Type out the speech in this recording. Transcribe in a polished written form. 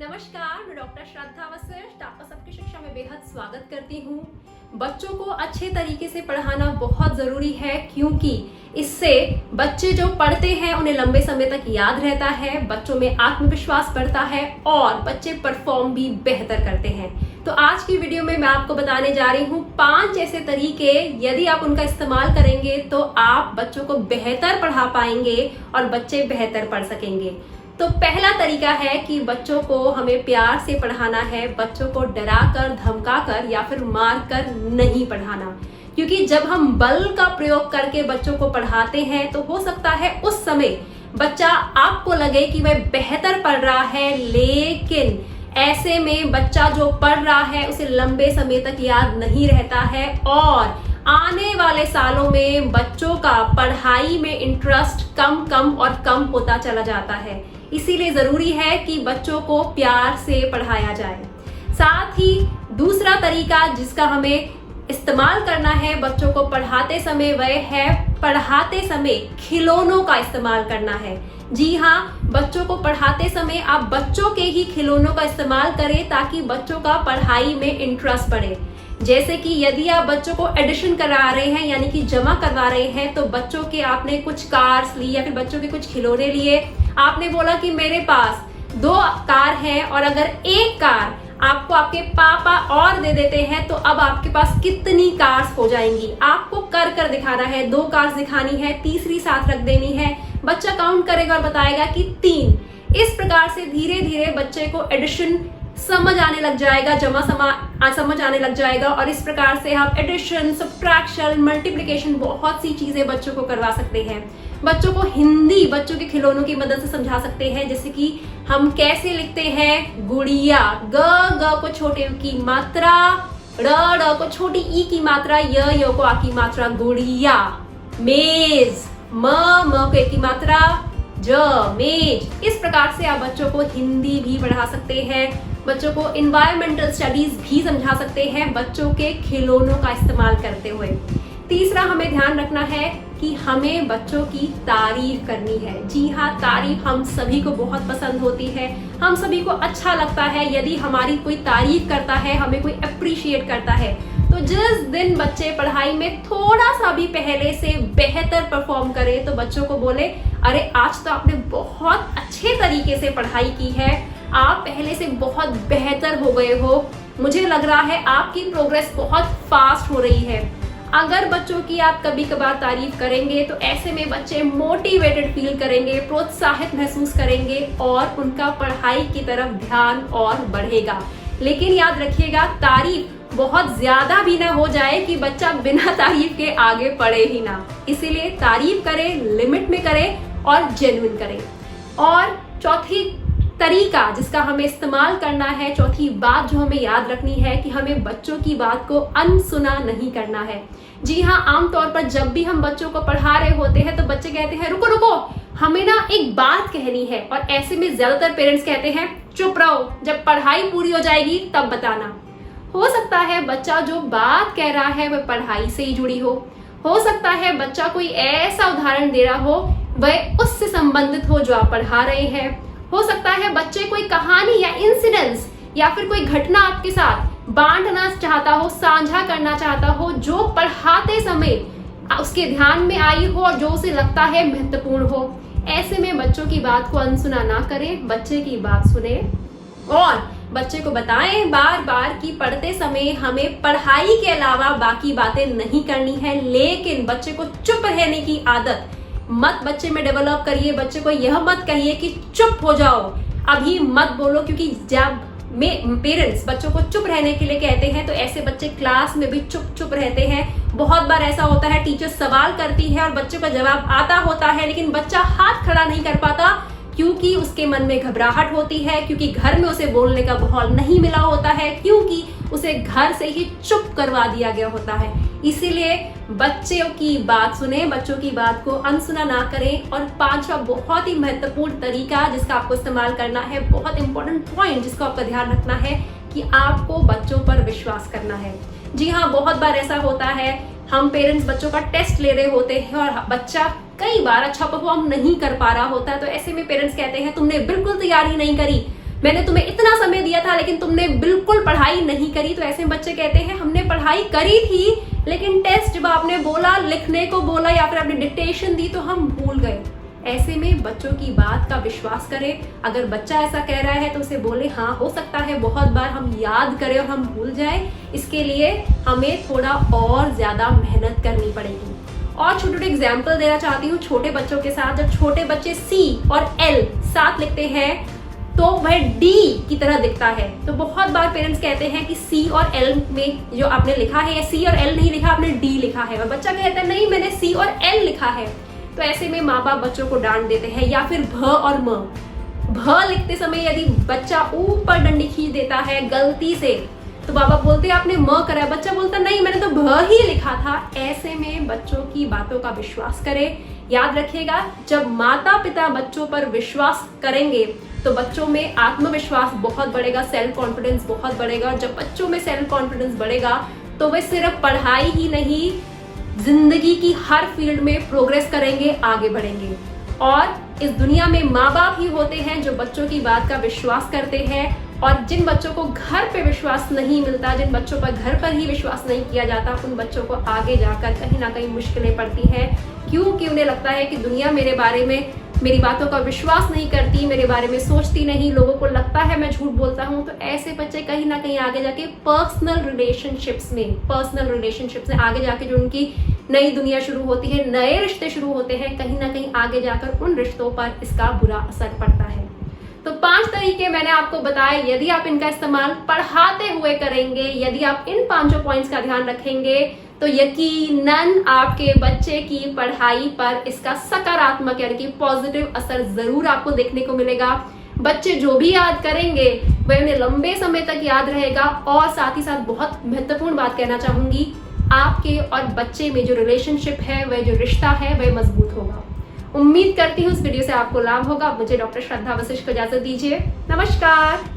नमस्कार, मैं डॉक्टर श्रद्धा वशिष्ठ आपका सबकी शिक्षा में बेहद स्वागत करती हूँ। बच्चों को अच्छे तरीके से पढ़ाना बहुत जरूरी है क्योंकि इससे बच्चे जो पढ़ते हैं उन्हें लंबे समय तक याद रहता है, बच्चों में आत्मविश्वास बढ़ता है और बच्चे परफॉर्म भी बेहतर करते हैं। तो आज की वीडियो में मैं आपको बताने जा रही हूँ 5 ऐसे तरीके, यदि आप उनका इस्तेमाल करेंगे तो आप बच्चों को बेहतर पढ़ा पाएंगे और बच्चे बेहतर पढ़ सकेंगे। तो पहला तरीका है कि बच्चों को हमें प्यार से पढ़ाना है, बच्चों को डरा कर, धमका कर या फिर मार कर नहीं पढ़ाना। क्योंकि जब हम बल का प्रयोग करके बच्चों को पढ़ाते हैं तो हो सकता है उस समय बच्चा आपको लगे कि वह बेहतर पढ़ रहा है, लेकिन ऐसे में बच्चा जो पढ़ रहा है उसे लंबे समय तक याद नहीं रहता है और आने वाले सालों में बच्चों का पढ़ाई में इंटरेस्ट कम और कम होता चला जाता है। इसीलिए जरूरी है कि बच्चों को प्यार से पढ़ाया जाए। साथ ही दूसरा तरीका जिसका हमें इस्तेमाल करना है बच्चों को पढ़ाते समय, वह है पढ़ाते समय खिलौनों का इस्तेमाल करना है। जी हाँ, बच्चों को पढ़ाते समय आप बच्चों के ही खिलौनों का इस्तेमाल करें ताकि बच्चों का पढ़ाई में इंटरेस्ट बढ़े। जैसे कि यदि आप बच्चों को एडिशन करा रहे हैं यानी कि जमा करवा रहे हैं, तो बच्चों के आपने कुछ कार्स ली या फिर बच्चों के कुछ खिलौने लिए, आपने बोला कि मेरे पास 2 कार हैं और अगर एक कार आपको आपके पापा और दे देते हैं तो अब आपके पास कितनी कार्स हो जाएंगी। आपको कर दिखाना है, 2 कार्स दिखानी है, तीसरी साथ रख देनी है। बच्चा काउंट करेगा और बताएगा कि 3। इस प्रकार से धीरे धीरे बच्चे को एडिशन समझ आने लग जाएगा, समझ आने लग जाएगा और इस प्रकार से आप एडिशन, सब्ट्रैक्शन, मल्टीप्लिकेशन बहुत सी चीजें बच्चों को करवा सकते हैं। बच्चों को हिंदी बच्चों के खिलौनों की मदद से समझा सकते हैं, जैसे कि हम कैसे लिखते हैं गुड़िया, ग को छोटे की मात्रा, र को छोटी ई की मात्रा, य को आ की मात्रा, गुड़िया। मेज, म को ए की मात्रा, ज मेज। इस प्रकार से आप बच्चों को हिंदी भी पढ़ा सकते हैं, बच्चों को इन्वायरमेंटल स्टडीज भी समझा सकते हैं बच्चों के खिलौनों का इस्तेमाल करते हुए। तीसरा हमें ध्यान रखना है कि हमें बच्चों की तारीफ करनी है। जी हाँ, तारीफ हम सभी को बहुत पसंद होती है, हम सभी को अच्छा लगता है यदि हमारी कोई तारीफ करता है, हमें कोई अप्रिशिएट करता है। तो जिस दिन बच्चे पढ़ाई में थोड़ा सा भी पहले से बेहतर परफॉर्म करें तो बच्चों को बोले, अरे आज तो आपने बहुत अच्छे तरीके से पढ़ाई की है, आप पहले से बहुत बेहतर हो गए हो, मुझे लग रहा है आपकी प्रोग्रेस बहुत फास्ट हो रही है। अगर बच्चों की आप कभी कभार तारीफ करेंगे तो ऐसे में बच्चे मोटिवेटेड फील करेंगे, प्रोत्साहित महसूस करेंगे और उनका पढ़ाई की तरफ ध्यान और बढ़ेगा। लेकिन याद रखिएगा, तारीफ बहुत ज्यादा भी ना हो जाए कि बच्चा बिना तारीफ के आगे पढ़े ही ना। इसीलिए तारीफ करें, लिमिट में करें और जेन्युइन करें। और चौथी तरीका जिसका हमें इस्तेमाल करना है, चौथी बात जो हमें याद रखनी है कि हमें बच्चों की बात को अनसुना नहीं करना है। जी हाँ, आमतौर पर जब भी हम बच्चों को पढ़ा रहे होते हैं तो बच्चे कहते हैं रुको हमें ना एक बात कहनी है, और ऐसे में ज्यादातर पेरेंट्स कहते हैं चुप रहो, जब पढ़ाई पूरी हो जाएगी तब बताना। हो सकता है बच्चा जो बात कह रहा है वह पढ़ाई से ही जुड़ी हो सकता है बच्चा कोई ऐसा उदाहरण दे रहा हो वह उससे संबंधित हो जो आप पढ़ा रहे हैं, हो सकता है बच्चे कोई कहानी या इंसिडेंस या फिर कोई घटना आपके साथ बांटना चाहता हो, साझा करना चाहता हो, जो पढ़ाते समय उसके ध्यान में आई हो और जो उसे लगता है महत्वपूर्ण हो। ऐसे में बच्चों की बात को अनसुना ना करें, बच्चे की बात सुने और बच्चे को बताएं बार बार कि पढ़ते समय हमें पढ़ाई के अलावा बाकी बातें नहीं करनी है। लेकिन बच्चे को चुप रहने की आदत मत बच्चे में डेवलप करिए। बच्चे को यह मत कहिए कि चुप हो जाओ, अभी मत बोलो, क्योंकि जब पेरेंट्स बच्चों को चुप रहने के लिए कहते हैं तो ऐसे बच्चे क्लास में भी चुप रहते हैं। बहुत बार ऐसा होता है टीचर सवाल करती है और बच्चों का जवाब आता होता है लेकिन बच्चा हाथ खड़ा नहीं कर पाता क्योंकि उसके मन में घबराहट होती है, क्योंकि घर में उसे बोलने का माहौल नहीं मिला होता है, क्योंकि उसे घर से ही चुप करवा दिया गया होता है। इसीलिए बच्चों की बात सुने, बच्चों की बात को अनसुना ना करें। और 5वां बहुत ही महत्वपूर्ण तरीका जिसका आपको इस्तेमाल करना है, बहुत इंपॉर्टेंट पॉइंट जिसको आपका ध्यान रखना है कि आपको बच्चों पर विश्वास करना है। जी हाँ, बहुत बार ऐसा होता है हम पेरेंट्स बच्चों का टेस्ट ले रहे होते हैं और बच्चा कई बार अच्छा परफॉर्म नहीं कर पा रहा होता है, तो ऐसे में पेरेंट्स कहते हैं तुमने बिल्कुल तैयारी नहीं करी, मैंने तुम्हें इतना समय दिया था लेकिन तुमने बिल्कुल पढ़ाई नहीं करी। तो ऐसे बच्चे कहते हैं हमने पढ़ाई करी थी लेकिन टेस्ट जब आपने बोला, लिखने को बोला या फिर आपने डिक्टेशन दी तो हम भूल गए। ऐसे में बच्चों की बात का विश्वास करें। अगर बच्चा ऐसा कह रहा है तो उसे बोले हाँ हो सकता है बहुत बार हम याद करें और हम भूल जाएं, इसके लिए हमें थोड़ा और ज्यादा मेहनत करनी पड़ेगी। और छोटे छोटे एग्जाम्पल देना चाहती हूँ छोटे बच्चों के साथ। जब छोटे बच्चे C और L साथ लिखते हैं तो वह D की तरह दिखता है। तो बहुत बार पेरेंट्स कहते हैं कि C और L में जो आपने लिखा है, या C और L नहीं लिखा, आपने D लिखा है, और बच्चा कहता है नहीं मैंने C और L लिखा है। तो ऐसे में माँ बाप बच्चों को डांट देते हैं। या फिर भ और म, भ लिखते समय यदि बच्चा ऊपर डंडी खींच देता है गलती से तो बाबा बोलते हैं आपने म करा है, बच्चा बोलता नहीं मैंने तो भ ही लिखा था। ऐसे में बच्चों की बातों का विश्वास करें। याद रखिएगा जब माता पिता बच्चों पर विश्वास करेंगे तो बच्चों में आत्मविश्वास बहुत बढ़ेगा, सेल्फ कॉन्फिडेंस बहुत बढ़ेगा। जब बच्चों में सेल्फ कॉन्फिडेंस बढ़ेगा तो वे सिर्फ पढ़ाई ही नहीं, जिंदगी की हर फील्ड में प्रोग्रेस करेंगे, आगे बढ़ेंगे। और इस दुनिया में माँ बाप ही होते हैं जो बच्चों की बात का विश्वास करते हैं। और जिन बच्चों को घर पे विश्वास नहीं मिलता, जिन बच्चों पर घर पर ही विश्वास नहीं किया जाता, उन बच्चों को आगे जाकर कहीं ना कहीं मुश्किलें पड़ती हैं। क्योंकि उन्हें लगता है कि दुनिया मेरे बारे में, मेरी बातों का विश्वास नहीं करती, मेरे बारे में सोचती नहीं, लोगों को लगता है मैं झूठ बोलता हूँ। तो ऐसे बच्चे कहीं ना कहीं आगे जाके पर्सनल रिलेशनशिप्स में आगे जाके जो उनकी नई दुनिया शुरू होती है, नए रिश्ते शुरू होते हैं, कहीं ना कहीं आगे जाकर उन रिश्तों पर इसका बुरा असर पड़ता है। तो 5 तरीके मैंने आपको बताए। यदि आप इनका इस्तेमाल पढ़ाते हुए करेंगे, यदि आप इन 5 पॉइंट्स का ध्यान रखेंगे तो यकीनन आपके बच्चे की पढ़ाई पर इसका सकारात्मक यानी कि पॉजिटिव असर जरूर आपको देखने को मिलेगा। बच्चे जो भी याद करेंगे वह उन्हें लंबे समय तक याद रहेगा। और साथ ही साथ बहुत महत्वपूर्ण बात कहना चाहूंगी, आपके और बच्चे में जो रिलेशनशिप है, वह जो रिश्ता है, वह मजबूत होगा। उम्मीद करती हूँ इस वीडियो से आपको लाभ होगा। मुझे डॉक्टर श्रद्धा वशिष्ठ को इजाजत दीजिए। नमस्कार।